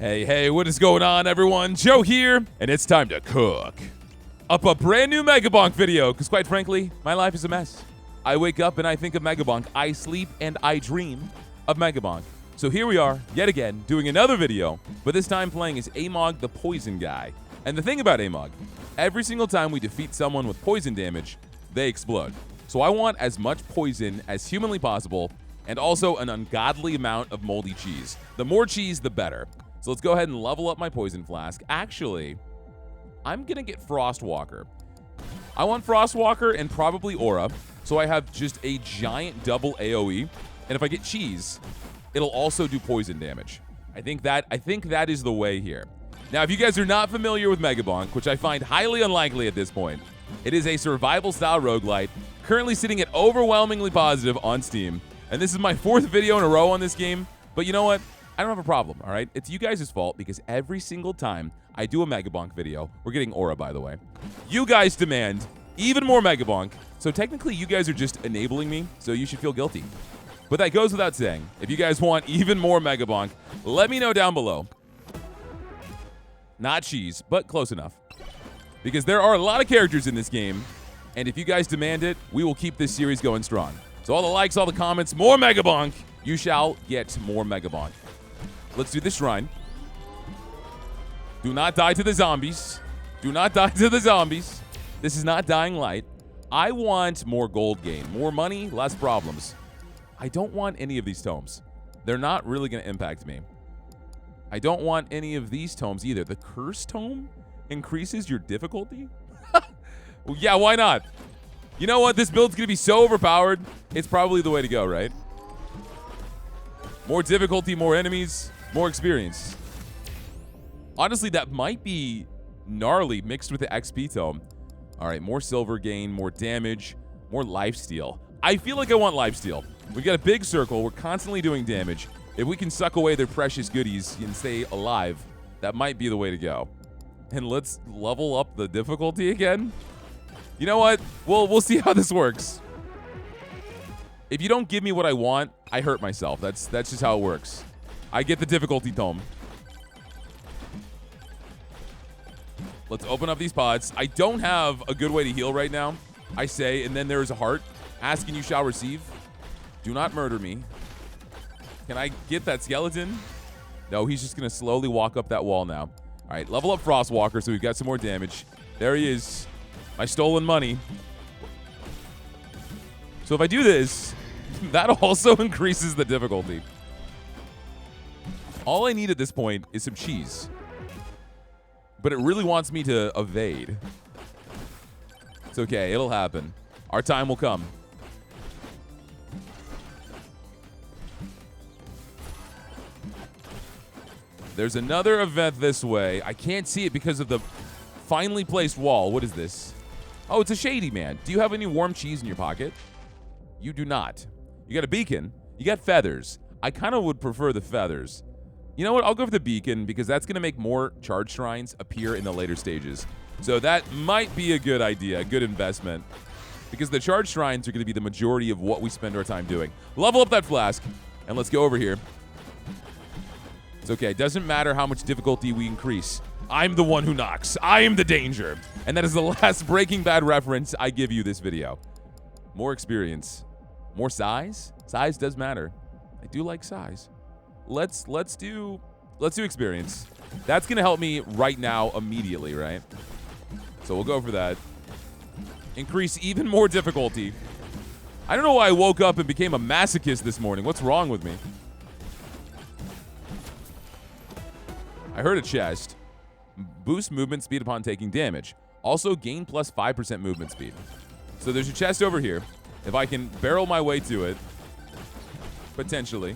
Hey, what is going on, everyone? Joe here, and it's time to cook up a brand new Megabonk video, because quite frankly, my life is a mess. I wake up and I think of Megabonk. I sleep and I dream of Megabonk. So here we are, yet again, doing another video, but this time playing as Amog, the poison guy. And the thing about Amog, every single time we defeat someone with poison damage, they explode. So I want as much poison as humanly possible, and also an ungodly amount of moldy cheese. The more cheese, the better. So let's go ahead and level up my poison flask. Actually, I'm going to get Frostwalker. I want Frostwalker and probably Aura, so I have just a giant double AoE. And if I get cheese, it'll also do poison damage. I think that is the way here. Now, if you guys are not familiar with Megabonk, which I find highly unlikely at this point, it is a survival-style roguelite, currently sitting at overwhelmingly positive on Steam. And this is my 4th video in a row on this game, but you know what? I don't have a problem, all right? It's you guys' fault because every single time I do a Megabonk video, we're getting Aura, by the way, you guys demand even more Megabonk, so technically you guys are just enabling me, so you should feel guilty. But that goes without saying. If you guys want even more Megabonk, let me know down below. Not cheese, but close enough. Because there are a lot of characters in this game, and if you guys demand it, we will keep this series going strong. So all the likes, all the comments, more Megabonk, you shall get more Megabonk. Let's do the shrine. Do not die to the zombies. Do not die to the zombies. This is not Dying Light. I want more gold gain. More money, less problems. I don't want any of these tomes. They're not really going to impact me. I don't want any of these tomes either. The curse tome increases your difficulty? Well, yeah, why not? You know what? This build's going to be so overpowered. It's probably the way to go, right? More difficulty, more enemies, more experience. Honestly, that might be gnarly mixed with the XP tome. All right, more silver gain, more damage, more lifesteal. I feel like I want lifesteal. We've got a big circle. We're constantly doing damage. If we can suck away their precious goodies and stay alive, that might be the way to go. And let's level up the difficulty again. You know what? We'll see how this works. If you don't give me what I want, I hurt myself. That's just how it works. I get the difficulty tome. Let's open up these pods. I don't have a good way to heal right now. I say, and then there is a heart. Ask and you shall receive. Do not murder me. Can I get that skeleton? No, he's just going to slowly walk up that wall now. All right, level up Frostwalker so we've got some more damage. There he is. My stolen money. So if I do this, that also increases the difficulty. All I need at this point is some cheese. But it really wants me to evade. It's okay, it'll happen. Our time will come. There's another event this way. I can't see it because of the finely placed wall. What is this? Oh, it's a shady man. Do you have any warm cheese in your pocket? You do not. You got a beacon. You got feathers. I kind of would prefer the feathers. You know what? I'll go for the beacon because that's going to make more charge shrines appear in the later stages. So that might be a good idea, a good investment. Because the charge shrines are going to be the majority of what we spend our time doing. Level up that flask, and let's go over here. It's okay. It doesn't matter how much difficulty we increase. I'm the one who knocks. I am the danger. And that is the last Breaking Bad reference I give you this video. More experience. More size? Size does matter. I do like size. Let's do experience. That's going to help me right now immediately, right? So we'll go for that. Increase even more difficulty. I don't know why I woke up and became a masochist this morning. What's wrong with me? I heard a chest. Boost movement speed upon taking damage. Also gain plus 5% movement speed. So there's a chest over here. If I can barrel my way to it, potentially.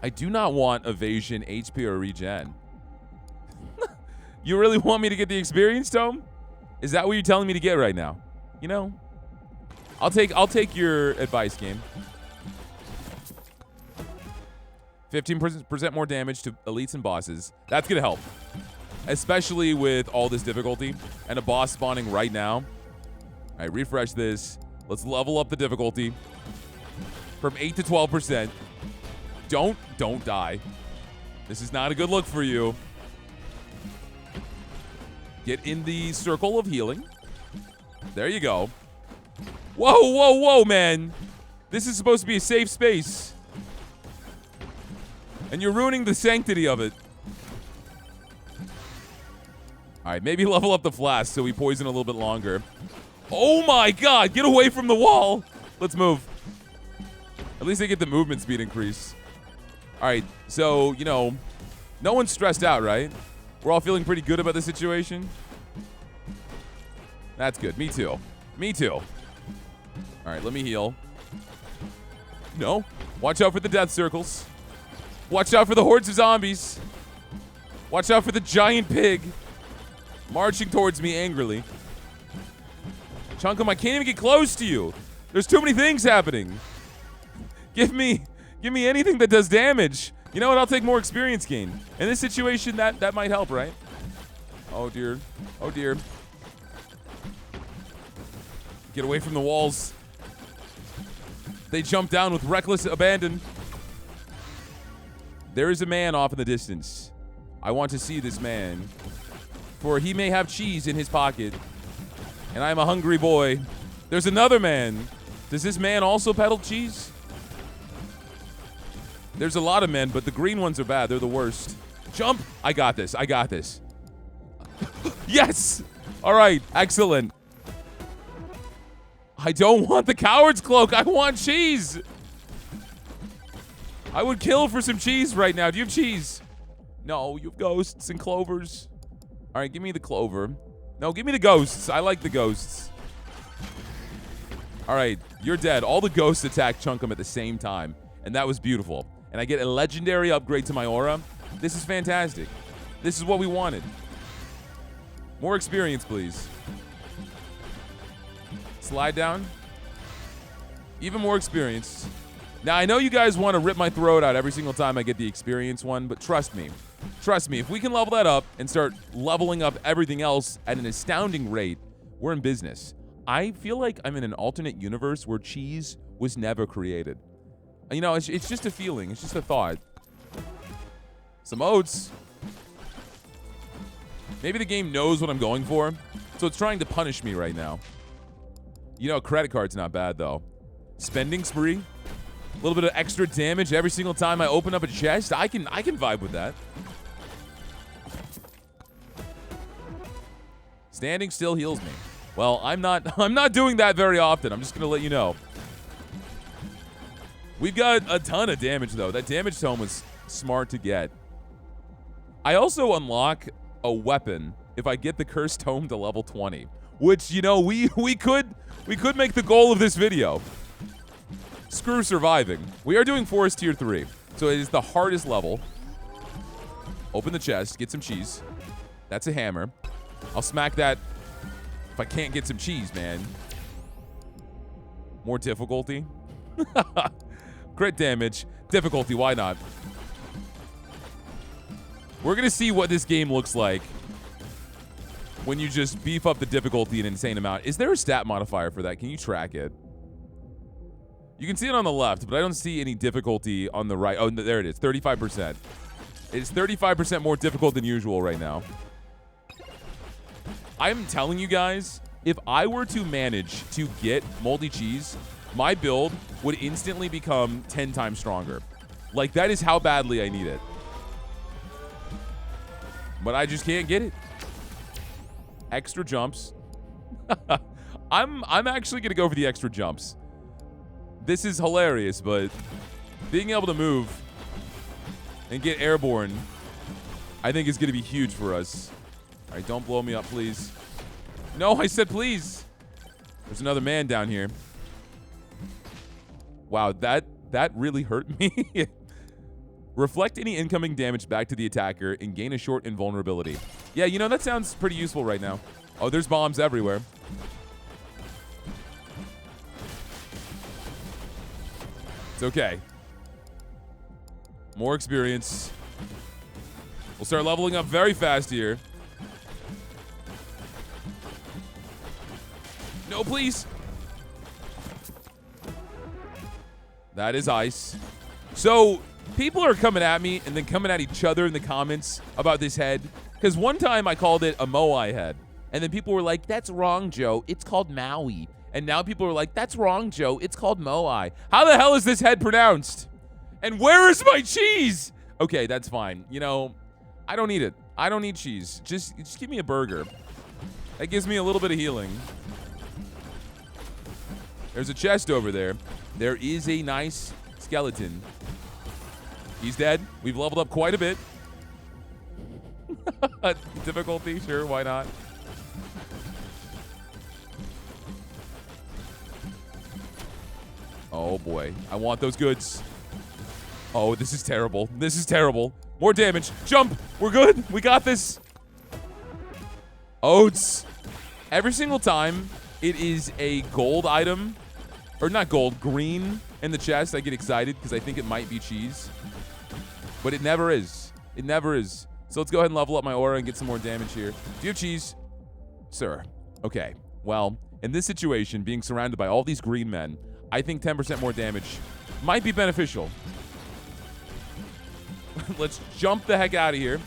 I do not want evasion, HP, or regen. You really want me to get the experience tome? Is that what you're telling me to get right now? You know, I'll take your advice, game. 15% more damage to elites and bosses. That's gonna help, especially with all this difficulty and a boss spawning right now. All right, refresh this. Let's level up the difficulty from 8 to 12%. Don't die. This is not a good look for you. Get in the circle of healing. There you go. Whoa, man. This is supposed to be a safe space. And you're ruining the sanctity of it. All right, maybe level up the flask so we poison a little bit longer. Oh my god, get away from the wall. Let's move. At least they get the movement speed increase. All right, so, you know, no one's stressed out, right? We're all feeling pretty good about the situation. That's good. Me too. Me too. All right, let me heal. No. Watch out for the death circles. Watch out for the hordes of zombies. Watch out for the giant pig marching towards me angrily. Chunkum, I can't even get close to you. There's too many things happening. Give me anything that does damage. You know what? I'll take more experience gain. In this situation, that might help, right? Oh, dear. Oh, dear. Get away from the walls. They jump down with reckless abandon. There is a man off in the distance. I want to see this man. For he may have cheese in his pocket. And I'm a hungry boy. There's another man. Does this man also peddle cheese? There's a lot of men, but the green ones are bad. They're the worst. Jump! I got this. I got this. Yes! All right. Excellent. I don't want the coward's cloak. I want cheese. I would kill for some cheese right now. Do you have cheese? No, you have ghosts and clovers. All right, give me the clover. No, give me the ghosts. I like the ghosts. All right, you're dead. All the ghosts attack Chunkum at the same time, and that was beautiful. And I get a legendary upgrade to my aura. This is fantastic. This is what we wanted. More experience, please. Slide down. Even more experience. Now, I know you guys want to rip my throat out every single time I get the experience one, but trust me. Trust me, if we can level that up and start leveling up everything else at an astounding rate, we're in business. I feel like I'm in an alternate universe where cheese was never created. You know, it's just a feeling. It's just a thought. Some oats. Maybe the game knows what I'm going for, so it's trying to punish me right now. You know, a credit card's not bad, though. Spending spree. A little bit of extra damage every single time I open up a chest. I can vibe with that. Standing still heals me. Well, I'm not doing that very often. I'm just gonna let you know. We've got a ton of damage though. That damage tome was smart to get. I also unlock a weapon if I get the cursed tome to level 20, which, you know, we could make the goal of this video. Screw surviving. We are doing forest tier 3, so it is the hardest level. Open the chest, get some cheese. That's a hammer. I'll smack that if I can't get some cheese, man. More difficulty. Crit damage. Difficulty, why not? We're going to see what this game looks like when you just beef up the difficulty an insane amount. Is there a stat modifier for that? Can you track it? You can see it on the left, but I don't see any difficulty on the right. Oh, there it is, 35%. It's 35% more difficult than usual right now. I'm telling you guys, if I were to manage to get moldy cheese, my build would instantly become 10 times stronger. Like, that is how badly I need it. But I just can't get it. Extra jumps. I'm actually going to go for the extra jumps. This is hilarious, but being able to move and get airborne, I think is going to be huge for us. All right, don't blow me up, please. No, I said please. There's another man down here. Wow, that really hurt me. Reflect any incoming damage back to the attacker and gain a short invulnerability. Yeah, you know, that sounds pretty useful right now. Oh, there's bombs everywhere. It's okay. More experience. We'll start leveling up very fast here. No, please. That is ice. So, People are coming at me and then coming at each other in the comments about this head. Because one time I called it a Moai head. And then people were like, that's wrong, Joe. It's called Maui. And now people are like, that's wrong, Joe. It's called Moai. How the hell is this head pronounced? And where is my cheese? Okay, that's fine. You know, I don't need it. I don't need cheese. Just give me a burger. That gives me a little bit of healing. There's a chest over there. There is a nice skeleton. He's dead. We've leveled up quite a bit. Difficulty, sure, why not? Oh boy, I want those goods. Oh, this is terrible. This is terrible. More damage. Jump. We're good. We got this. Oats. Every single time it is a gold item, or not gold, green in the chest, I get excited because I think it might be cheese. But it never is. It never is. So let's go ahead and level up my aura and get some more damage here. Do you have cheese? Sir. Okay. Well, in this situation, being surrounded by all these green men, I think 10% more damage might be beneficial. Let's jump the heck out of here.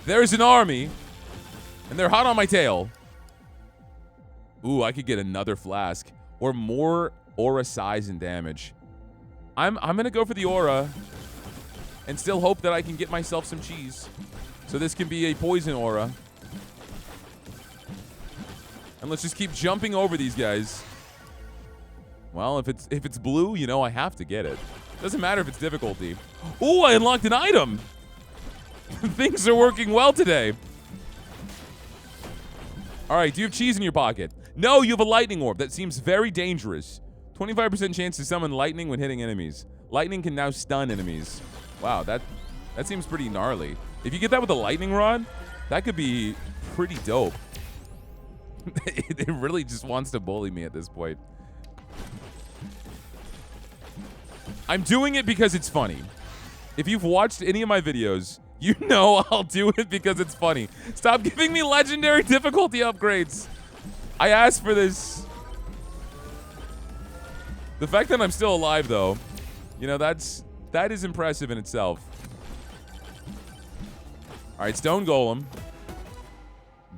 There's an army, and they're hot on my tail. Ooh, I could get another flask or more aura size and damage. I'm going to go for the aura and still hope that I can get myself some cheese. So this can be a poison aura. And let's just keep jumping over these guys. Well, if it's blue, you know I have to get it. Doesn't matter if it's difficulty. Ooh, I unlocked an item. Things are working well today. All right, do you have cheese in your pocket? No, you have a lightning orb. That seems very dangerous. 25% chance to summon lightning when hitting enemies. Lightning can now stun enemies. Wow, that seems pretty gnarly. If you get that with a lightning rod, that could be pretty dope. It really just wants to bully me at this point. I'm doing it because it's funny. If you've watched any of my videos, you know I'll do it because it's funny. Stop giving me legendary difficulty upgrades. I asked for this. The fact that I'm still alive, though, you know, that is impressive in itself. All right, Stone Golem.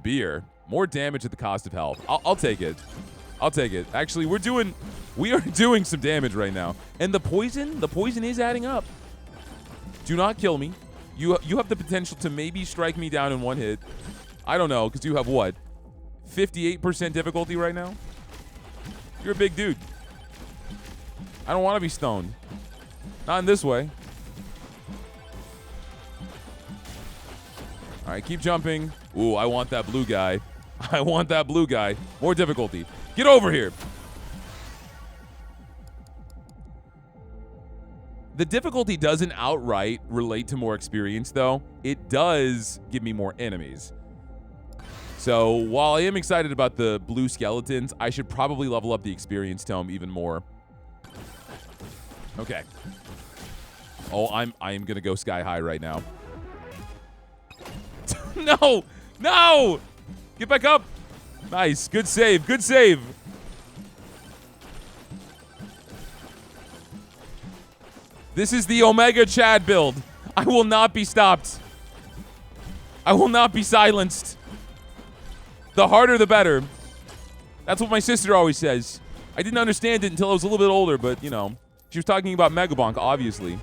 Beer. More damage at the cost of health. I'll take it. I'll take it. Actually, we are doing some damage right now. And the poison is adding up. Do not kill me. You have the potential to maybe strike me down in one hit. I don't know, because you have what? 58% difficulty right now? You're a big dude. I don't want to be stoned. Not in this way. All right, keep jumping. Ooh, I want that blue guy. I want that blue guy. More difficulty. Get over here. The difficulty doesn't outright relate to more experience, though. It does give me more enemies. So while I am excited about the blue skeletons, I should probably level up the experience tome even more. Okay. Oh, I am going to go sky high right now. No! No! Get back up. Nice. Good save. Good save. This is the Omega Chad build. I will not be stopped. I will not be silenced. The harder, the better. That's what my sister always says. I didn't understand it until I was a little bit older, but, you know, she was talking about Megabonk, obviously.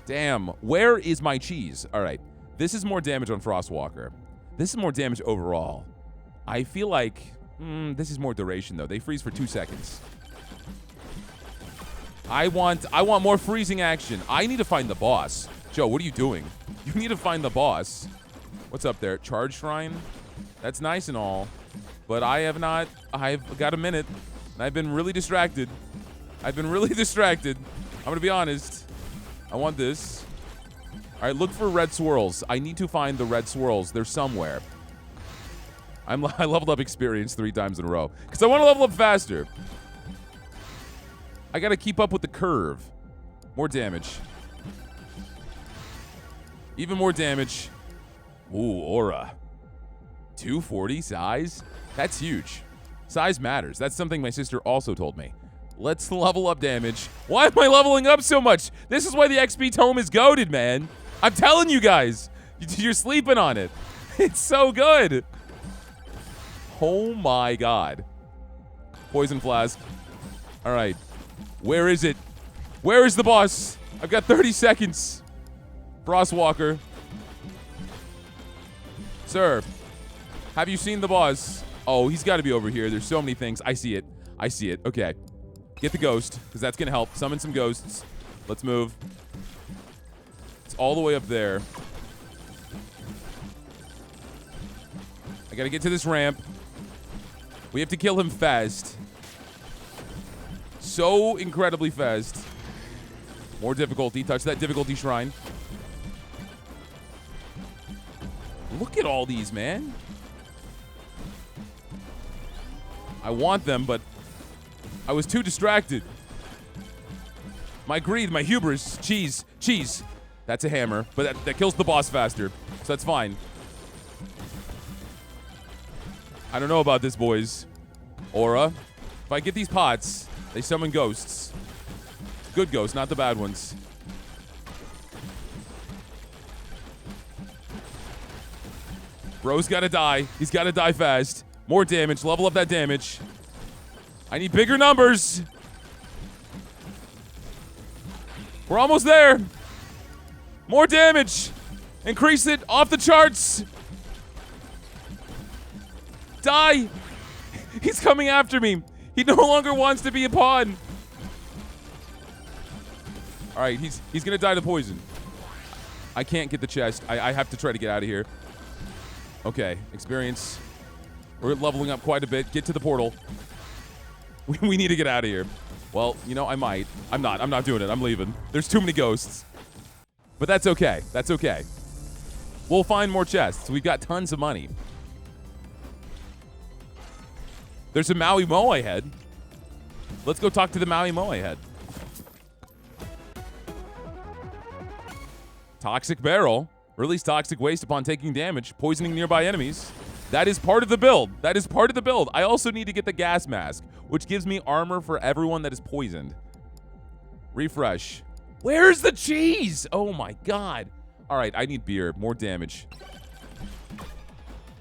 Damn. Where is my cheese? All right. This is more damage on Frostwalker. This is more damage overall. I feel like this is more duration, though. They freeze for 2 seconds. I want more freezing action. I need to find the boss. Joe, what are you doing? You need to find the boss. What's up there? Charge Shrine? That's nice and all. But I've got a minute. And I've been really distracted. I'm going to be honest. I want this. All right, look for red swirls. I need to find the red swirls. They're somewhere. I leveled up experience 3 times in a row. Because I want to level up faster. I got to keep up with the curve. More damage. Even more damage. Ooh, aura. 240 size? That's huge. Size matters. That's something my sister also told me. Let's level up damage. Why am I leveling up so much? This is why the XP tome is goated, man. I'm telling you guys. You're sleeping on it. It's so good. Oh my god. Poison flask. All right. Where is it? Where is the boss? I've got 30 seconds. Frostwalker. Sir, have you seen the boss? Oh, he's got to be over here. There's so many things. I see it. I see it. Okay. Get the ghost, because that's going to help. Summon some ghosts. Let's move. It's all the way up there. I got to get to this ramp. We have to kill him fast. So incredibly fast. More difficulty. Touch that difficulty shrine. Look at all these, man. I want them, but I was too distracted. My greed, my hubris. Cheese. Cheese. That's a hammer, but that kills the boss faster, so that's fine. I don't know about this, boys. Aura. If I get these pots, they summon ghosts. Good ghosts, not the bad ones. Bro's gotta die. He's gotta die fast. More damage. Level up that damage. I need bigger numbers. We're almost there. More damage. Increase it. Off the charts. Die. He's coming after me. He no longer wants to be a pawn. All right, he's gonna die to poison. I can't get the chest. I have to try to get out of here. Okay, experience. We're leveling up quite a bit. Get to the portal. We need to get out of here. Well, you know, I might. I'm not doing it. I'm leaving. There's too many ghosts. But that's okay. That's okay. We'll find more chests. We've got tons of money. There's a Maui Moai head. Let's go talk to the Maui Moai head. Toxic barrel. Release toxic waste upon taking damage, poisoning nearby enemies. That is part of the build. That is part of the build. I also need to get the gas mask, which gives me armor for everyone that is poisoned. Refresh. Where's the cheese? Oh my god. All right, I need beer. More damage.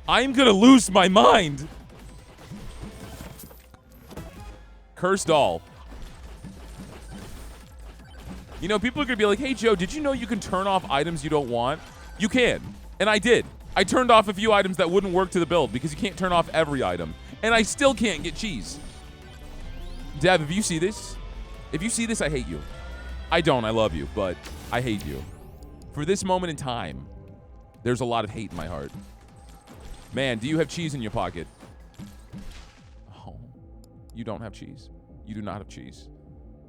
I'm gonna lose my mind. Cursed doll. You know, people are gonna be like, hey Joe, did you know you can turn off items you don't want? You can, and I did. I turned off a few items that wouldn't work to the build because you can't turn off every item. And I still can't get cheese. Dev, if you see this, I hate you. I don't, I love you, but I hate you. For this moment in time, there's a lot of hate in my heart. Man, do you have cheese in your pocket? Oh, you don't have cheese. You do not have cheese.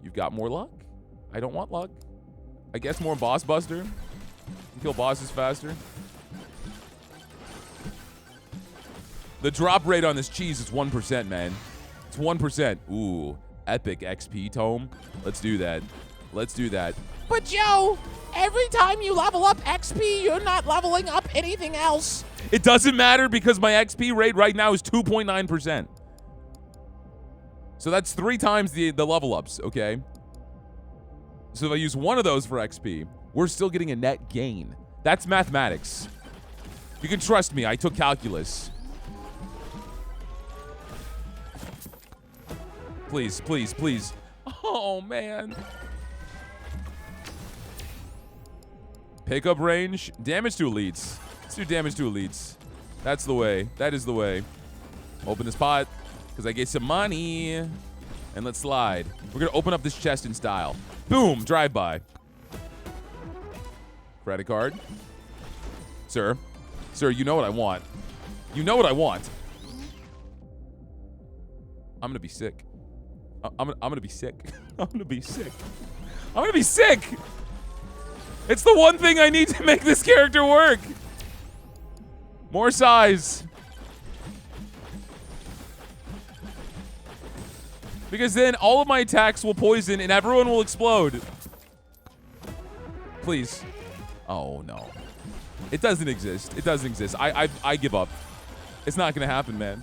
You've got more luck? I don't want luck. I guess more boss buster. You can kill bosses faster. The drop rate on this cheese is 1%, man. It's 1%. Ooh, epic XP tome. Let's do that. Let's do that. But Joe, every time you level up XP, you're not leveling up anything else. It doesn't matter because my XP rate right now is 2.9%. So that's 3 times the level ups, okay? So if I use one of those for XP, we're still getting a net gain. That's mathematics. You can trust me, I took calculus. Please, please, please. Oh, man. Pickup range. Damage to elites. Let's do damage to elites. That's the way. That is the way. Open this pot because I get some money. And let's slide. We're going to open up this chest in style. Boom. Drive-by. Credit card. Sir. Sir, you know what I want. You know what I want. I'm going to be sick. I'm going to be sick. I'm going to be sick. I'm going to be sick. It's the one thing I need to make this character work. More size. Because then all of my attacks will poison and everyone will explode. Please. Oh, no. It doesn't exist. It doesn't exist. I give up. It's not going to happen, man.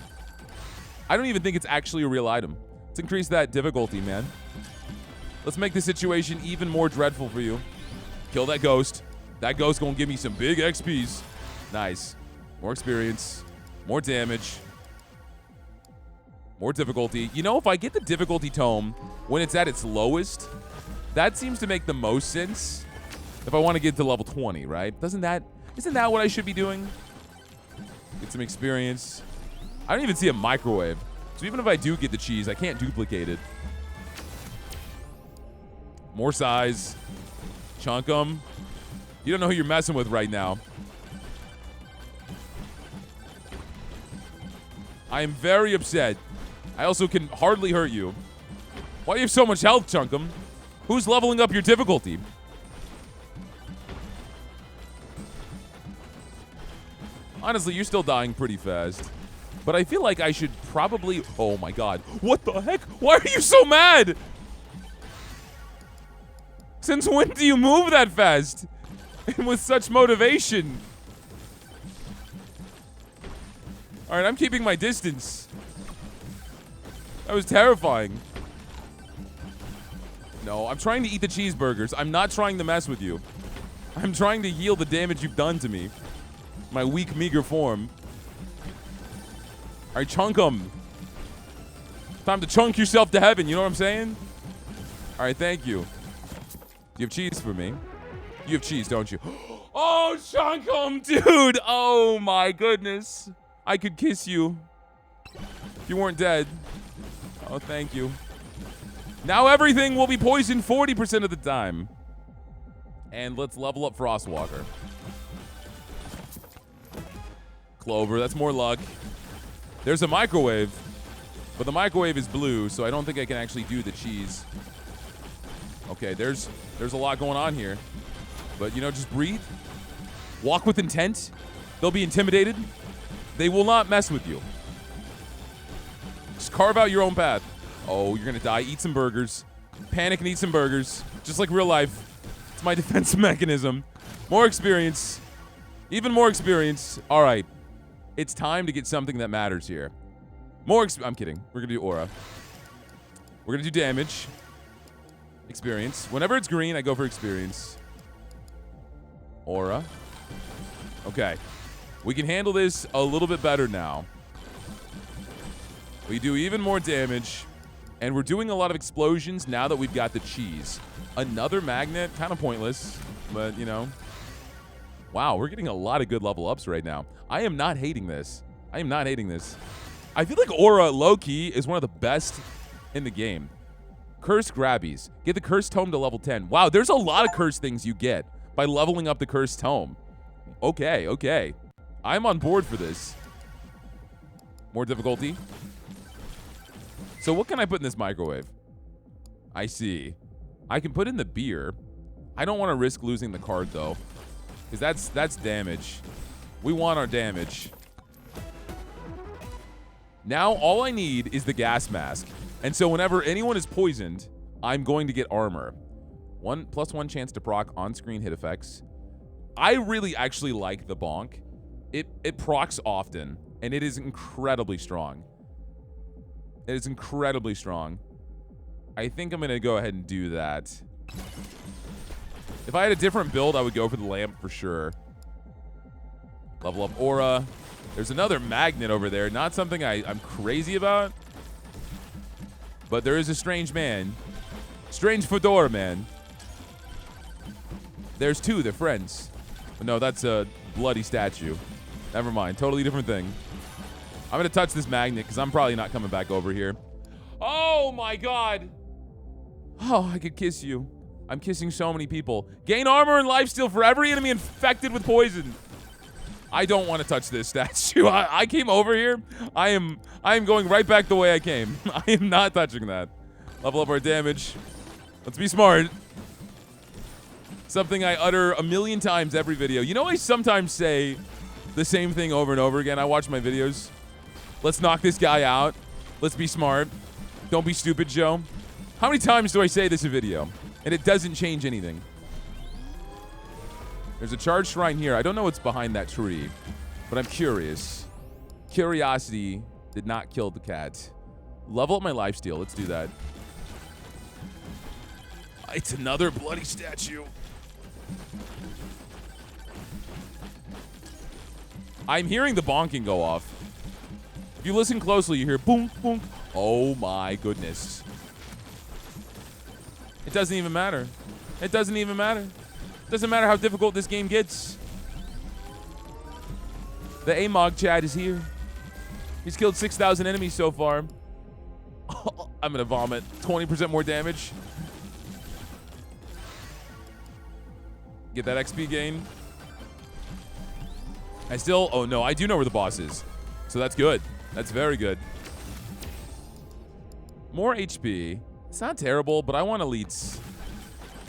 I don't even think it's actually a real item. Let's increase that difficulty, man. Let's make the situation even more dreadful for you. Kill that ghost. That ghost gonna give me some big XPs. Nice. More experience. More damage. More difficulty. You know, if I get the difficulty tome when it's at its lowest, that seems to make the most sense if I want to get to level 20, right? Isn't that what I should be doing? Get some experience. I don't even see a microwave. So even if I do get the cheese, I can't duplicate it. More size. Chunk 'em. You don't know who you're messing with right now. I am very upset. I also can hardly hurt you. Why do you have so much health, Chunk 'em? Who's leveling up your difficulty? Honestly, you're still dying pretty fast. But I feel like I should probably... Oh my god. What the heck? Why are you so mad? Since when do you move that fast? And with such motivation? Alright, I'm keeping my distance. That was terrifying. No, I'm trying to eat the cheeseburgers. I'm not trying to mess with you. I'm trying to heal the damage you've done to me. My weak, meager form. Alright, chunk 'em. Time to chunk yourself to heaven, you know what I'm saying? Alright, thank you. Do you have cheese for me? You have cheese, don't you? Oh, chunk 'em, dude! Oh my goodness. I could kiss you. If you weren't dead. Oh, thank you. Now everything will be poisoned 40% of the time. And let's level up Frostwalker. Clover, that's more luck. There's a microwave, but the microwave is blue, so I don't think I can actually do the cheese. Okay, there's a lot going on here. But, you know, just breathe. Walk with intent. They'll be intimidated. They will not mess with you. Just carve out your own path. Oh, you're going to die. Eat some burgers. Panic and eat some burgers. Just like real life. It's my defense mechanism. More experience. Even more experience. All right. It's time to get something that matters here. I'm kidding. We're going to do aura. We're going to do damage. Experience. Whenever it's green, I go for experience. Aura. Okay. We can handle this a little bit better now. We do even more damage. And we're doing a lot of explosions now that we've got the cheese. Another magnet. Kind of pointless. But, you know. Wow, we're getting a lot of good level ups right now. I am not hating this. I am not hating this. I feel like Aura, low-key, is one of the best in the game. Cursed Grabbies. Get the Cursed Tome to level 10. Wow, there's a lot of cursed things you get by leveling up the Cursed Tome. Okay, okay. I'm on board for this. More difficulty. So what can I put in this microwave? I see. I can put in the beer. I don't want to risk losing the card, though. Because that's damage. We want our damage. Now, all I need is the gas mask. And so whenever anyone is poisoned, I'm going to get armor. +1 chance to proc on-screen hit effects. I really actually like the bonk. It procs often, and it is incredibly strong. It is incredibly strong. I think I'm going to go ahead and do that. If I had a different build, I would go for the lamp for sure. Level up aura. There's another magnet over there. Not something I'm crazy about. But there is a strange man. Strange fedora man. There's two. They're friends. But no, that's a bloody statue. Never mind. Totally different thing. I'm going to touch this magnet because I'm probably not coming back over here. Oh, my God. Oh, I could kiss you. I'm kissing so many people. Gain armor and lifesteal for every enemy infected with poison. I don't want to touch this statue. I came over here. I am going right back the way I came. I am not touching that. Level up our damage. Let's be smart. Something I utter a million times every video. You know, I sometimes say the same thing over and over again. I watch my videos. Let's knock this guy out. Let's be smart. Don't be stupid, Joe. How many times do I say this in video? And it doesn't change anything. There's a charged shrine here. I don't know what's behind that tree, but I'm curious. Curiosity Did not kill the cat. Level up my lifesteal. Let's do that. It's another bloody statue. I'm hearing the bonking go off. If you listen closely, you hear boom, boom. Oh my goodness. It doesn't even matter. It doesn't even matter. It doesn't matter how difficult this game gets. The Amog Chad is here. He's killed 6,000 enemies so far. I'm gonna vomit. 20% more damage. Get that XP gain. Oh no, I do know where the boss is. So that's good. That's very good. More HP. It's not terrible, but I want elites.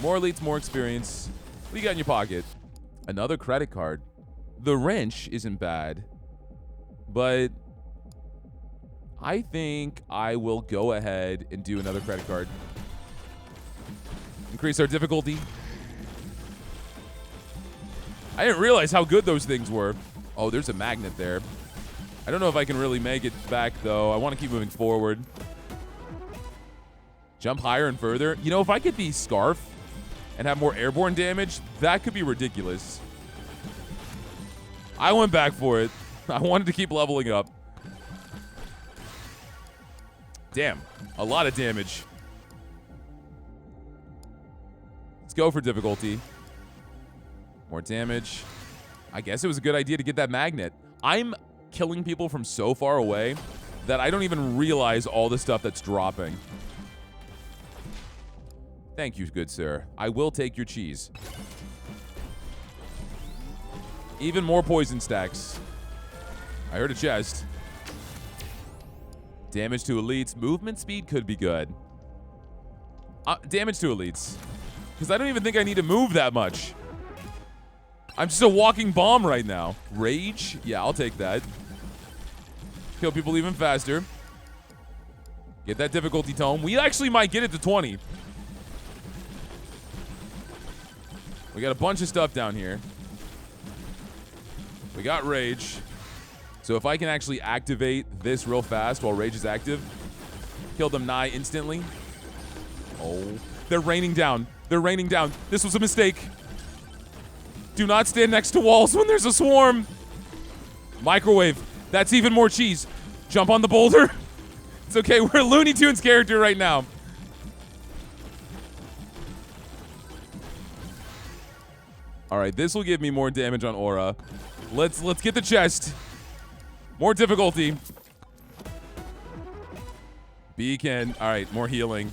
More elites, more experience. What do you got in your pocket? Another credit card. The wrench isn't bad, but I think I will go ahead and do another credit card. Increase our difficulty. I didn't realize how good those things were. Oh, there's a magnet there. I don't know if I can really make it back, though. I want to keep moving forward. Jump higher and further. You know, if I get the scarf and have more airborne damage, that could be ridiculous. I went back for it. I wanted to keep leveling up. Damn, a lot of damage. Let's go for difficulty. More damage. I guess it was a good idea to get that magnet. I'm killing people from so far away that I don't even realize all the stuff that's dropping. Thank you, good sir. I will take your cheese. Even more poison stacks. I heard a chest. Damage to elites. Movement speed could be good. Damage to elites. Because I don't even think I need to move that much. I'm just a walking bomb right now. Rage? Yeah, I'll take that. Kill people even faster. Get that difficulty tome. We actually might get it to 20. We got a bunch of stuff down here. We got rage. So if I can actually activate this real fast while rage is active, kill them nigh instantly. Oh, they're raining down. They're raining down. This was a mistake. Do not stand next to walls when there's a swarm. Microwave. That's even more cheese. Jump on the boulder. It's okay. We're a Looney Tunes character right now. All right, this will give me more damage on aura. Let's get the chest. More difficulty. Beacon. All right, more healing.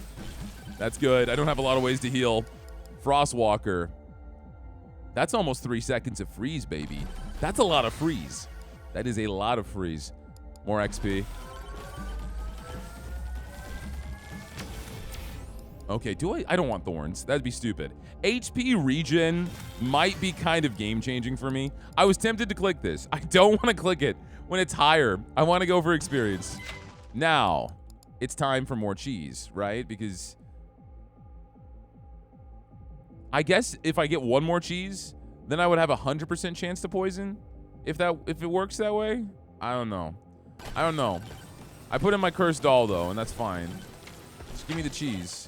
That's good. I don't have a lot of ways to heal. Frostwalker. That's almost 3 seconds of freeze, baby. That's a lot of freeze. That is a lot of freeze. More XP. Okay, I don't want thorns. That'd be stupid. HP regen might be kind of game-changing for me. I was tempted to click this. I don't want to click it when it's higher. I want to go for experience. Now, it's time for more cheese, right? Because I guess if I get one more cheese, then I would have a 100% chance to poison. If it works that way, I don't know. I don't know. I put in my cursed doll though, and that's fine. Just give me the cheese.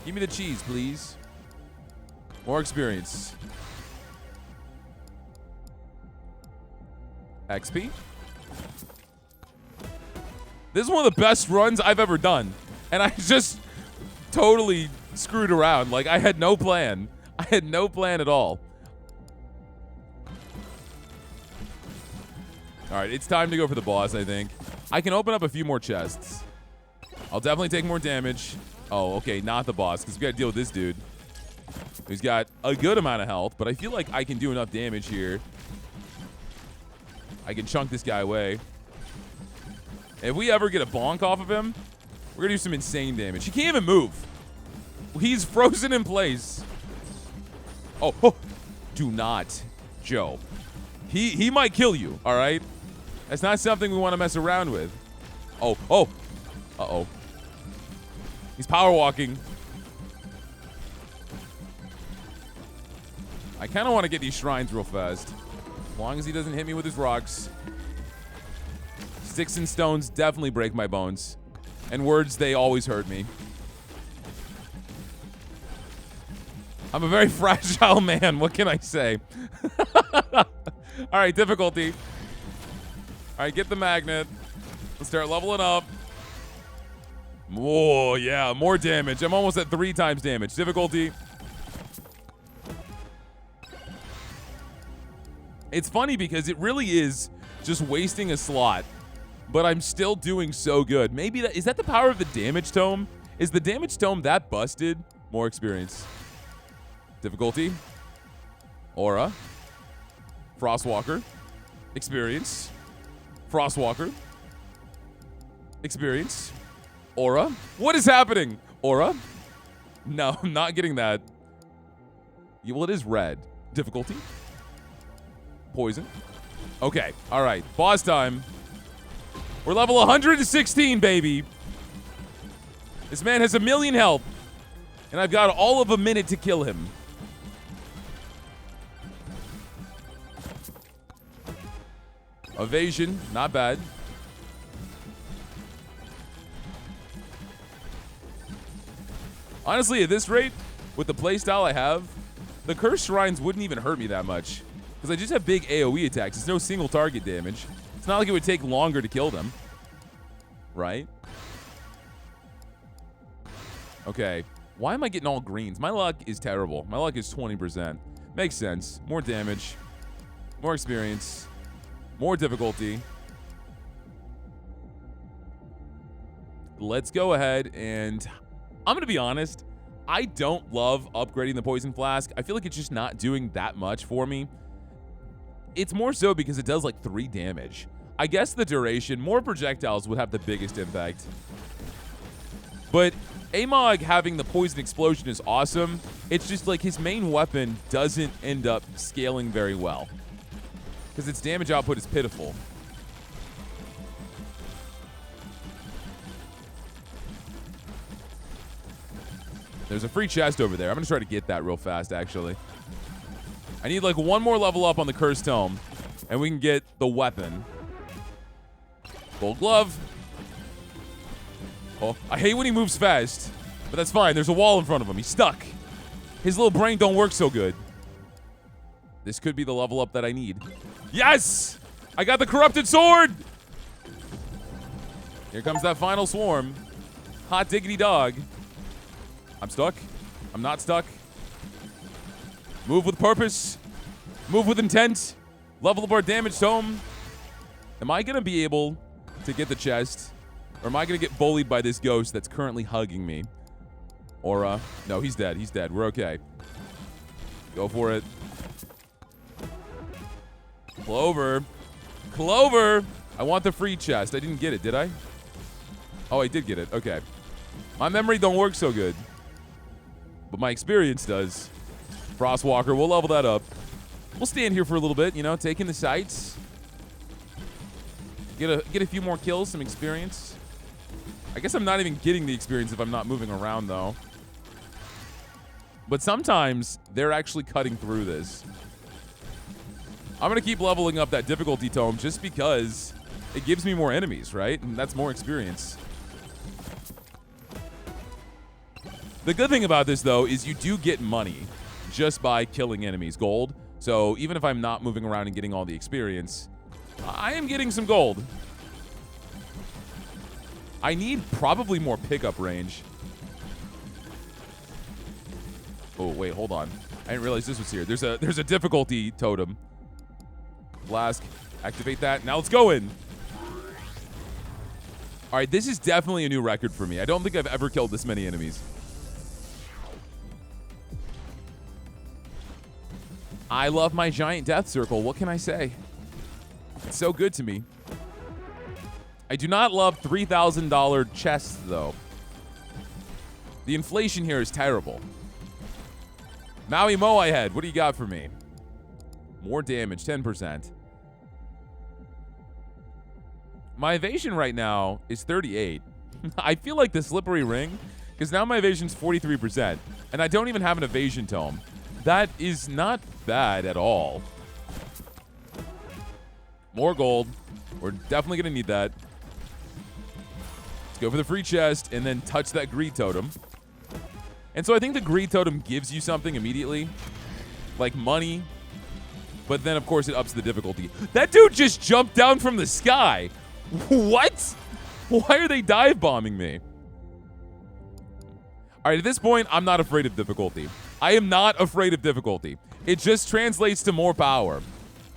Give me the cheese, please. More experience. XP. This is one of the best runs I've ever done, and I just totally screwed around. Like, I had no plan. I had no plan at all. All right, it's time to go for the boss, I think. I can open up a few more chests. I'll definitely take more damage. Oh, okay, not the boss, because we got to deal with this dude. He's got a good amount of health, but I feel like I can do enough damage here. I can chunk this guy away. If we ever get a bonk off of him, we're going to do some insane damage. He can't even move. He's frozen in place. Oh, do not, Joe. He might kill you, all right? That's not something we want to mess around with. Oh. Uh-oh. He's power walking. I kind of want to get these shrines real fast. As long as he doesn't hit me with his rocks. Sticks and stones definitely break my bones. And words, they always hurt me. I'm a very fragile man. What can I say? All right, difficulty. All right, get the magnet. Let's start leveling up. Whoa, yeah, more damage. I'm almost at 3 times damage. Difficulty. It's funny because it really is just wasting a slot, but I'm still doing so good. Maybe that is that the power of the damage tome? Is the damage tome that busted? More experience. Difficulty. Aura. Frostwalker. Experience. Frostwalker. Experience. Aura. What is happening? Aura. No, I'm not getting that. Yeah, well, it is red. Difficulty. Poison. Okay. All right. Boss time. We're level 116, baby. This man has 1,000,000 health. And I've got all of a minute to kill him. Evasion. Not bad. Honestly, at this rate, with the playstyle I have, the cursed shrines wouldn't even hurt me that much. Because I just have big AoE attacks. It's no single target damage. It's not like it would take longer to kill them. Right? Okay. Why am I getting all greens? My luck is terrible. My luck is 20%. Makes sense. More damage. More experience. More difficulty. Let's go ahead and... I'm going to be honest. I don't love upgrading the poison flask. I feel like it's just not doing that much for me. It's more so because it does like 3 damage. I guess the duration, more projectiles would have the biggest impact. But Amog having the poison explosion is awesome. It's just like his main weapon doesn't end up scaling very well. Because its damage output is pitiful. There's a free chest over there. I'm going to try to get that real fast, actually. I need like 1 more level up on the Cursed Tome, and we can get the weapon. Gold glove. Oh, I hate when he moves fast, but that's fine. There's a wall in front of him. He's stuck. His little brain don't work so good. This could be the level up that I need. Yes! I got the corrupted sword! Here comes that final swarm. Hot diggity dog. I'm stuck. I'm not stuck. Move with purpose. Move with intent. Level up our damage tome. Am I going to be able to get the chest? Or am I going to get bullied by this ghost that's currently hugging me? Or, no, he's dead. He's dead. We're okay. Go for it. Clover. Clover! I want the free chest. I didn't get it, did I? Oh, I did get it. Okay. My memory don't work so good. But my experience does. Frostwalker, we'll level that up. We'll stand here for a little bit, you know, taking the sights. Get a few more kills, some experience. I guess I'm not even getting the experience if I'm not moving around, though. But sometimes they're actually cutting through this. I'm going to keep leveling up that difficulty tome just because it gives me more enemies, right? And that's more experience. The good thing about this, though, is you do get money just by killing enemies. Gold. So even if I'm not moving around and getting all the experience, I am getting some gold. I need probably more pickup range. Oh, wait, hold on. I didn't realize this was here. There's a difficulty totem. Flask. Activate that. Now let's go in. All right, this is definitely a new record for me. I don't think I've ever killed this many enemies. I love my giant death circle. What can I say? It's so good to me. I do not love $3,000 chests, though. The inflation here is terrible. Maui Moai head, what do you got for me? More damage, 10%. My evasion right now is 38. I feel like the slippery ring, because now my evasion's 43%, and I don't even have an evasion tome. That is not bad at all. More gold. We're definitely going to need that. Let's go for the free chest and then touch that greed totem. And so I think the greed totem gives you something immediately, like money. But then, of course, it ups the difficulty. That dude just jumped down from the sky. What? Why are they dive bombing me? All right, at this point, I'm not afraid of difficulty. I am not afraid of difficulty. It just translates to more power.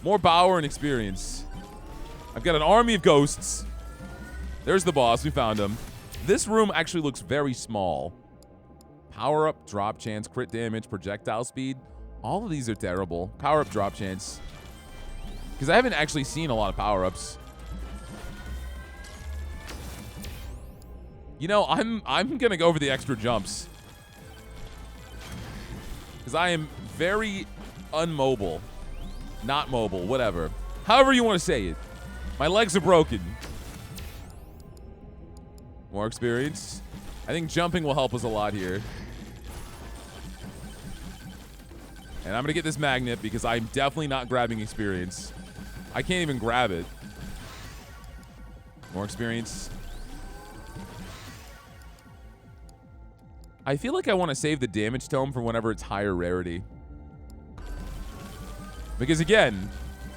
More power and experience. I've got an army of ghosts. There's the boss. We found him. This room actually looks very small. Power up, drop chance, crit damage, projectile speed. All of these are terrible. Power up, drop chance. Because I haven't actually seen a lot of power ups. You know, I'm gonna go for the extra jumps. Because I am very unmobile. Not mobile, whatever. However you want to say it. My legs are broken. More experience. I think jumping will help us a lot here. And I'm going to get this magnet because I'm definitely not grabbing experience. I can't even grab it. More experience. I feel like I want to save the damage tome for whenever it's higher rarity. Because again,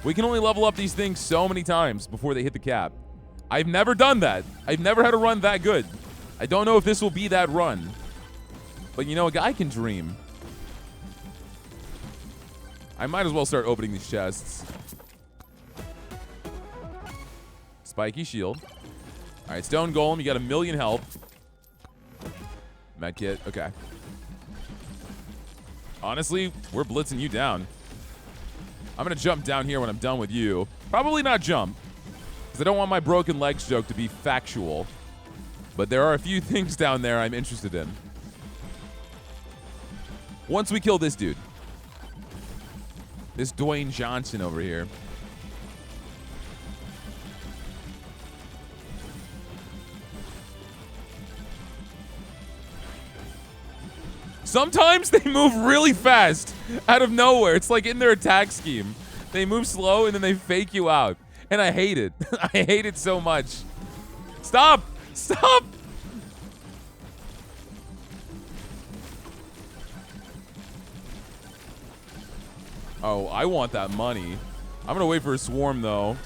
we can only level up these things so many times before they hit the cap. I've never done that. I've never had a run that good. I don't know if this will be that run. But you know, a guy can dream. I might as well start opening these chests. Spiky shield. All right, stone golem. You got 1,000,000 health. Medkit. Okay. Honestly, we're blitzing you down. I'm going to jump down here when I'm done with you. Probably not jump, because I don't want my broken legs joke to be factual. But there are a few things down there I'm interested in. Once we kill this dude. This Dwayne Johnson over here. Sometimes they move really fast out of nowhere. It's like in their attack scheme. They move slow and then they fake you out. And I hate it. I hate it so much. Stop! Stop! Oh, I want that money. I'm going to wait for a swarm, though.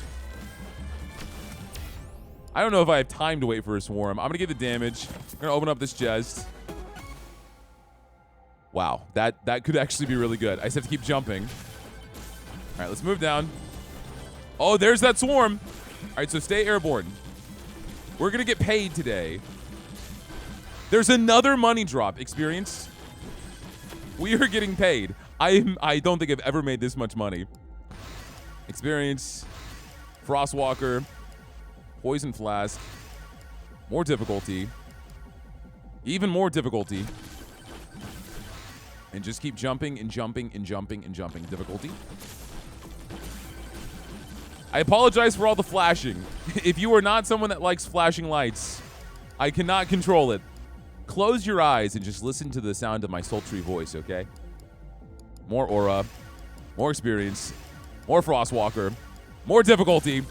I don't know if I have time to wait for a swarm. I'm going to get the damage. I'm going to open up this chest. Wow, that could actually be really good. I just have to keep jumping. All right, let's move down. Oh, there's that swarm. All right, so stay airborne. We're going to get paid today. There's another money drop. Experience. We are getting paid. I don't think I've ever made this much money. Experience. Frostwalker. Poison flask. More difficulty. Even more difficulty. And just keep jumping and jumping and jumping and jumping. Difficulty. I apologize for all the flashing. If you are not someone that likes flashing lights, I cannot control it. Close your eyes and just listen to the sound of my sultry voice, okay? More aura. More experience. More Frostwalker. More difficulty.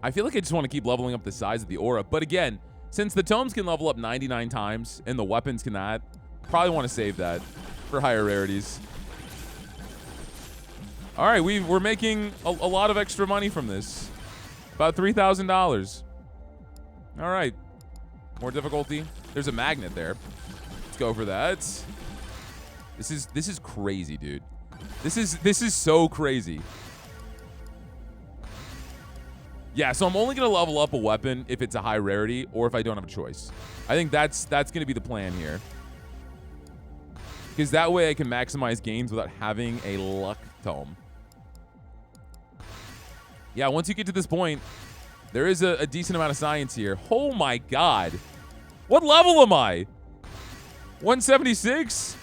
I feel like I just want to keep leveling up the size of the aura. But again, since the tomes can level up 99 times and the weapons cannot, probably want to save that for higher rarities. All right, we're making a lot of extra money from this. About $3,000. All right. More difficulty. There's a magnet there. Let's go for that. This is crazy, dude. This is so crazy. Yeah, so I'm only going to level up a weapon if it's a high rarity or if I don't have a choice. I think that's going to be the plan here. Because that way I can maximize gains without having a luck tome. Yeah, once you get to this point, there is a decent amount of science here. Oh my god. What level am I? 176?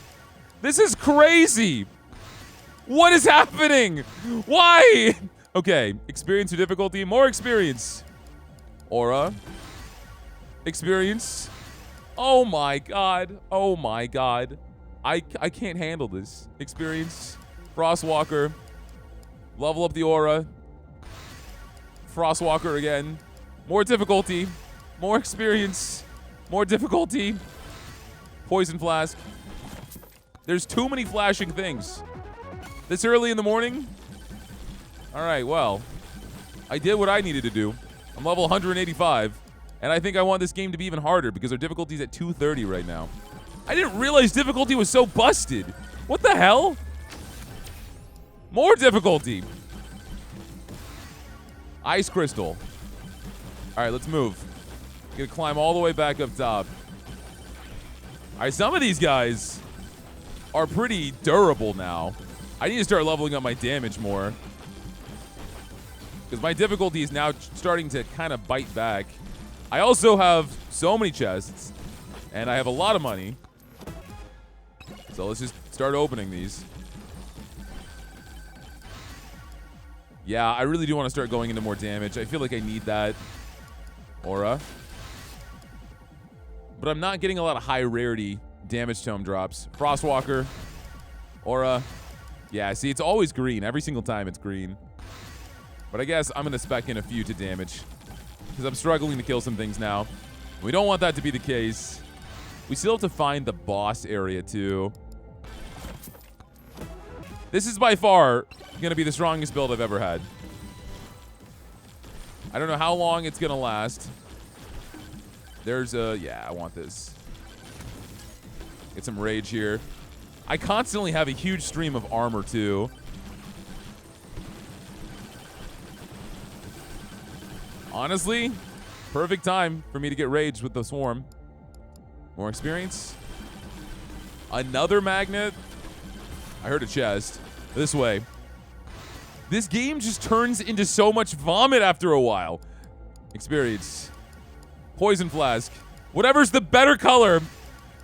This is crazy. What is happening? Why? Okay, experience or difficulty. More experience. Aura. Experience. Oh my god. Oh my god. I can't handle this. Experience. Frostwalker. Level up the aura. Frostwalker again. More difficulty. More experience. More difficulty. Poison flask. There's too many flashing things. This early in the morning? All right, well, I did what I needed to do. I'm level 185, and I think I want this game to be even harder because our difficulty's at 230 right now. I didn't realize difficulty was so busted. What the hell? More difficulty. Ice crystal. All right, let's move. Gonna climb all the way back up top. All right, some of these guys are pretty durable now. I need to start leveling up my damage more because my difficulty is now starting to kind of bite back. I also have so many chests, and I have a lot of money. So let's just start opening these. Yeah, I really do want to start going into more damage. I feel like I need that aura. But I'm not getting a lot of high rarity damage tome drops. Frostwalker, aura. Yeah, see, it's always green. Every single time it's green. But I guess I'm going to spec in a few to damage because I'm struggling to kill some things now. We don't want that to be the case. We still have to find the boss area, too. This is by far going to be the strongest build I've ever had. I don't know how long it's going to last. There's a... Yeah, I want this. Get some rage here. I constantly have a huge stream of armor, too. Honestly, perfect time for me to get rage with the swarm. More experience. Another magnet. I heard a chest. This way. This game just turns into so much vomit after a while. Experience. Poison flask. Whatever's the better color,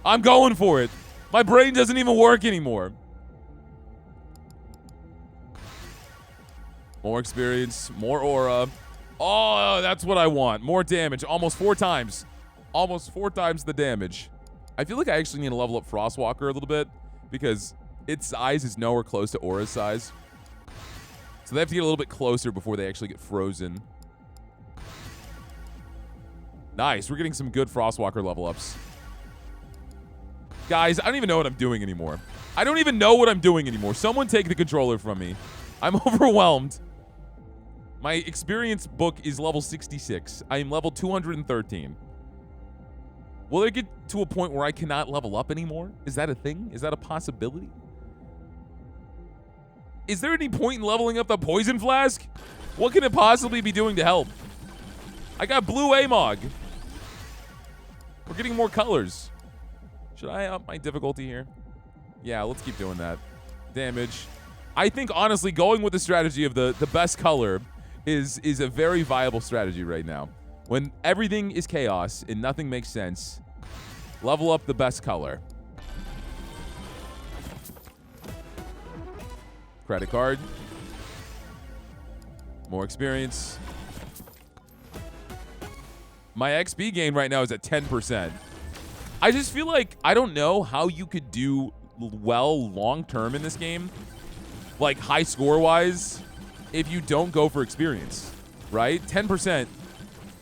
I'm going for it. My brain doesn't even work anymore. More experience. More aura. Oh, that's what I want. More damage. Almost 4 times. Almost 4 times the damage. I feel like I actually need to level up Frostwalker a little bit because its size is nowhere close to Aura's size. So they have to get a little bit closer before they actually get frozen. Nice. We're getting some good Frostwalker level ups. Guys, I don't even know what I'm doing anymore. I don't even know what I'm doing anymore. Someone take the controller from me. I'm overwhelmed. My experience book is level 66. I am level 213. Will it get to a point where I cannot level up anymore? Is that a thing? Is that a possibility? Is there any point in leveling up the poison flask? What can it possibly be doing to help? I got blue Amog. We're getting more colors. Should I up my difficulty here? Yeah, let's keep doing that. Damage. I think, honestly, going with the strategy of the best color is a very viable strategy right now. When everything is chaos and nothing makes sense, level up the best color. Credit card. More experience. My XP gain right now is at 10%. I just feel like I don't know how you could do well long-term in this game, like high score-wise, if you don't go for experience, right? 10%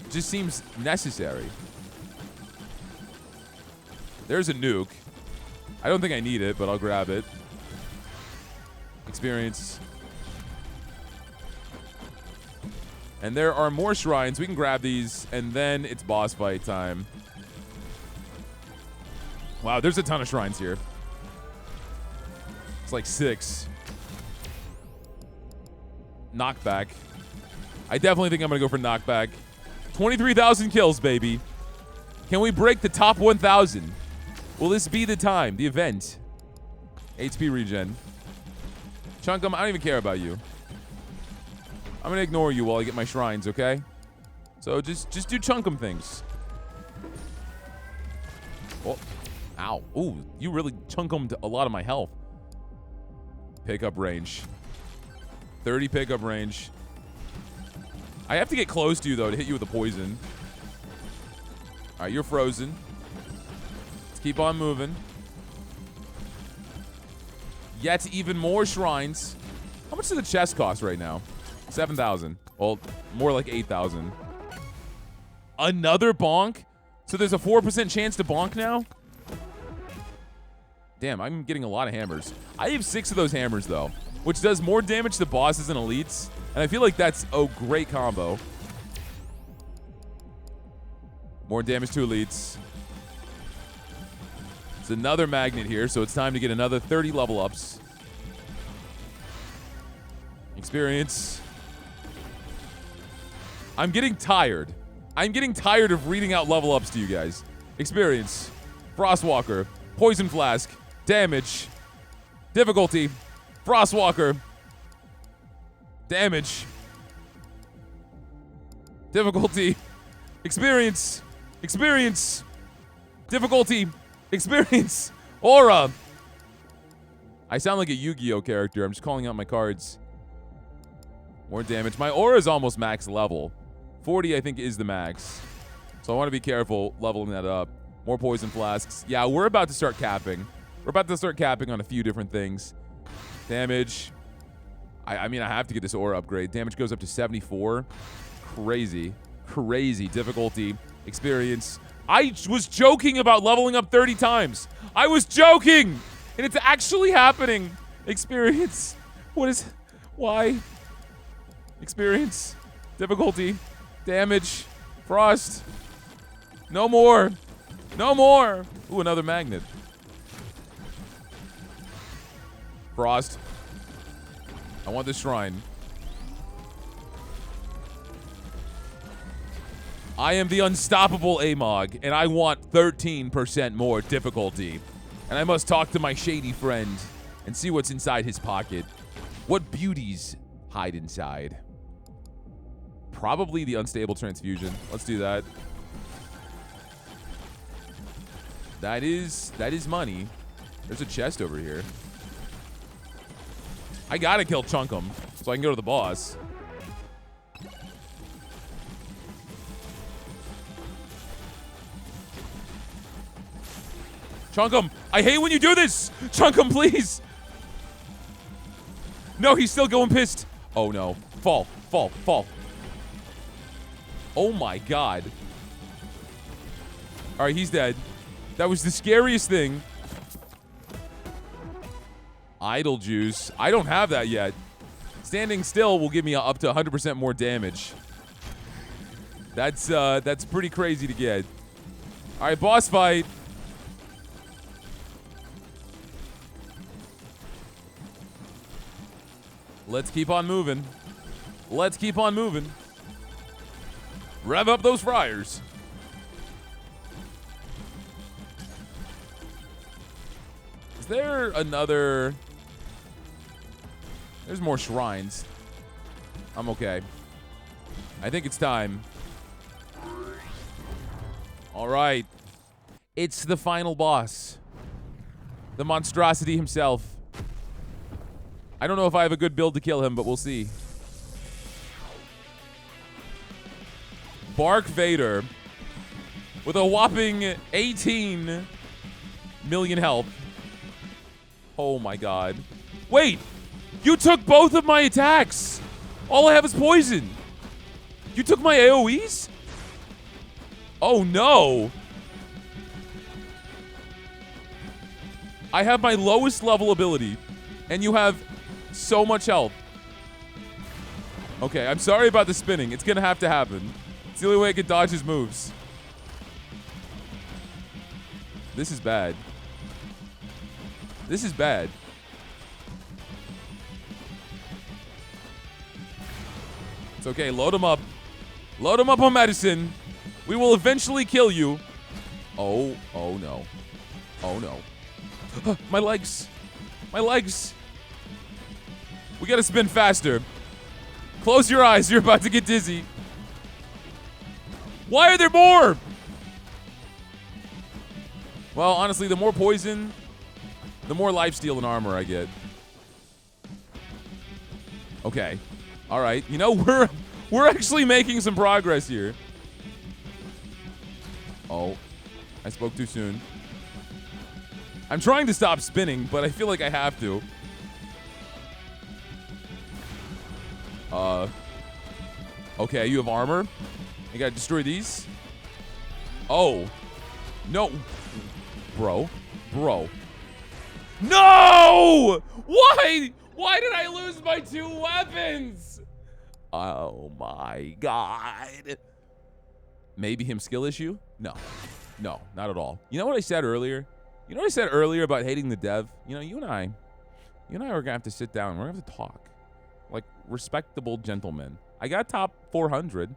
just seems necessary. There's a nuke. I don't think I need it, but I'll grab it. Experience. And there are more shrines. We can grab these, and then it's boss fight time. Wow, there's a ton of shrines here. It's like 6. Knockback. I definitely think I'm going to go for knockback. 23,000 kills, baby. Can we break the top 1,000? Will this be the time, the event? HP regen. Chunkum, I don't even care about you. I'm going to ignore you while I get my shrines, okay? So just do Chunkum things. Oh, ow. Ooh, you really Chunkumed a lot of my health. Pickup range. 30 pickup range. I have to get close to you, though, to hit you with the poison. All right, you're frozen. Let's keep on moving. Yet even more shrines. How much does the chest cost right now? 7,000. Well, more like 8,000. Another bonk? So there's a 4% chance to bonk now? Damn, I'm getting a lot of hammers. I have 6 of those hammers, though, which does more damage to bosses and elites. And I feel like that's a great combo. More damage to elites. It's another magnet here, so it's time to get another 30 level ups. Experience. I'm getting tired. I'm getting tired of reading out level ups to you guys. Experience. Frostwalker. Poison Flask. Damage. Difficulty. Frostwalker. Damage. Difficulty. Experience. Experience. Difficulty. Experience. Aura. I sound like a Yu-Gi-Oh character. I'm just calling out my cards. More damage. My aura is almost max level. 40, I think, is the max. So I want to be careful leveling that up. More poison flasks. Yeah, we're about to start capping. We're about to start capping on a few different things. Damage. I mean, I have to get this aura upgrade. Damage goes up to 74. Crazy. Crazy. Difficulty. Experience. I was joking about leveling up 30 times. I was joking! And it's actually happening. Experience. What is... Why? Experience. Difficulty. Damage. Frost. No more. No more. Ooh, another magnet. Frost. I want this shrine. I am the unstoppable Amog, and I want 13% more difficulty. And I must talk to my shady friend and see what's inside his pocket. What beauties hide inside? Probably the unstable transfusion. Let's do that. That is money. There's a chest over here. I gotta kill Chunkum so I can go to the boss. Chunkum, I hate when you do this! Chunkum, please! No, he's still going pissed. Oh no. Fall, fall, fall. Oh my god. Alright, he's dead. That was the scariest thing. Idle juice. I don't have that yet. Standing still will give me up to 100% more damage. That's pretty crazy to get. Alright, boss fight. Let's keep on moving. Let's keep on moving. Rev up those fryers. Is there another... There's more shrines. I'm okay. I think it's time. All right. It's the final boss. The monstrosity himself. I don't know if I have a good build to kill him, but we'll see. Bark Vader with a whopping 18 million health. Oh my god. Wait! You took both of my attacks! All I have is poison! You took my AoEs? Oh no! I have my lowest level ability, and you have so much health. Okay, I'm sorry about the spinning. It's gonna have to happen. It's the only way I can dodge his moves. This is bad. This is bad. It's okay. Load him up. Load him up on medicine. We will eventually kill you. Oh no. Oh no. My legs. My legs. We gotta spin faster. Close your eyes. You're about to get dizzy. Why are there more? Well, honestly, the more poison, the more lifesteal and armor I get. Okay. All right. You know, we're actually making some progress here. Oh. I spoke too soon. I'm trying to stop spinning, but I feel like I have to. Okay, you have armor. You gotta destroy these. Oh. No. Bro. No! Why? Why did I lose my 2 weapons? Oh my god. Maybe him skill issue? No, not at all. You know what I said earlier? You know what I said earlier about hating the dev? You know, you and I are gonna have to sit down. We're gonna have to talk like respectable gentlemen. I got top 400.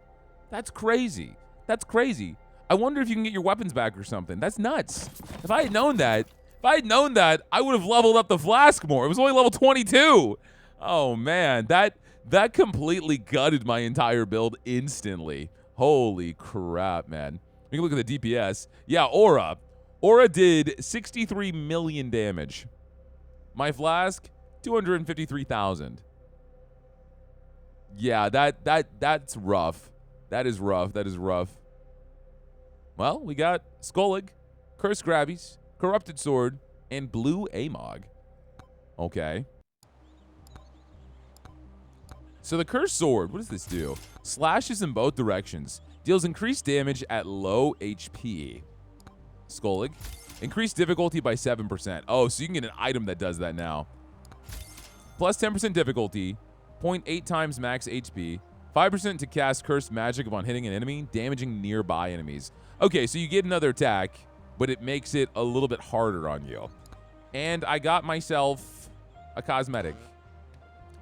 That's crazy. That's crazy. I wonder if you can get your weapons back or something. That's nuts. If I had known that, I would have leveled up the flask more. It was only level 22. Oh man, that completely gutted my entire build instantly. Holy crap, man. We can look at the DPS. Yeah, Aura. Aura did 63 million damage. My flask, 253,000. Yeah, that's rough. That is rough. Well, we got Skullig, Curse Grabbies, Corrupted Sword, and Blue Amog. Okay. So the Cursed Sword, what does this do? Slashes in both directions. Deals increased damage at low HP. Skullig. Increased difficulty by 7%. Oh, so you can get an item that does that now. Plus 10% difficulty. 0.8 times max HP. 5% to cast cursed magic upon hitting an enemy, damaging nearby enemies. Okay, so you get another attack, but it makes it a little bit harder on you. And I got myself a cosmetic.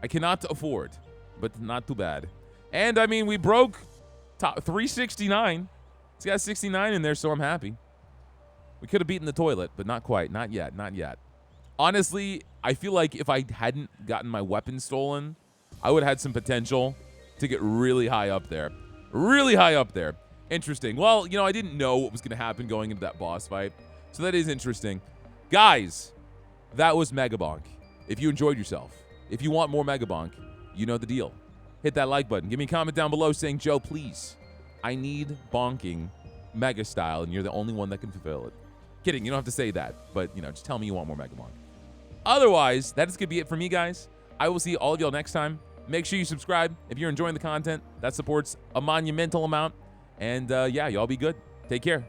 I cannot afford, but not too bad. And, I mean, we broke top 369. It's got 69 in there, so I'm happy. We could have beaten the toilet, but not quite. Not yet. Honestly, I feel like if I hadn't gotten my weapon stolen, I would have had some potential to get really high up there. Interesting. Well, you know, I didn't know what was going to happen going into that boss fight, so that is interesting. Guys, that was Megabonk. If you enjoyed yourself, if you want more Megabonk, you know the deal. Hit that like button. Give me a comment down below saying, Joe, please, I need bonking Mega style, and you're the only one that can fulfill it. Kidding, you don't have to say that, but, you know, just tell me you want more Megabonk. Otherwise, that is going to be it for me, guys. I will see all of y'all next time. Make sure you subscribe if you're enjoying the content. That supports a monumental amount. And, yeah, y'all be good. Take care.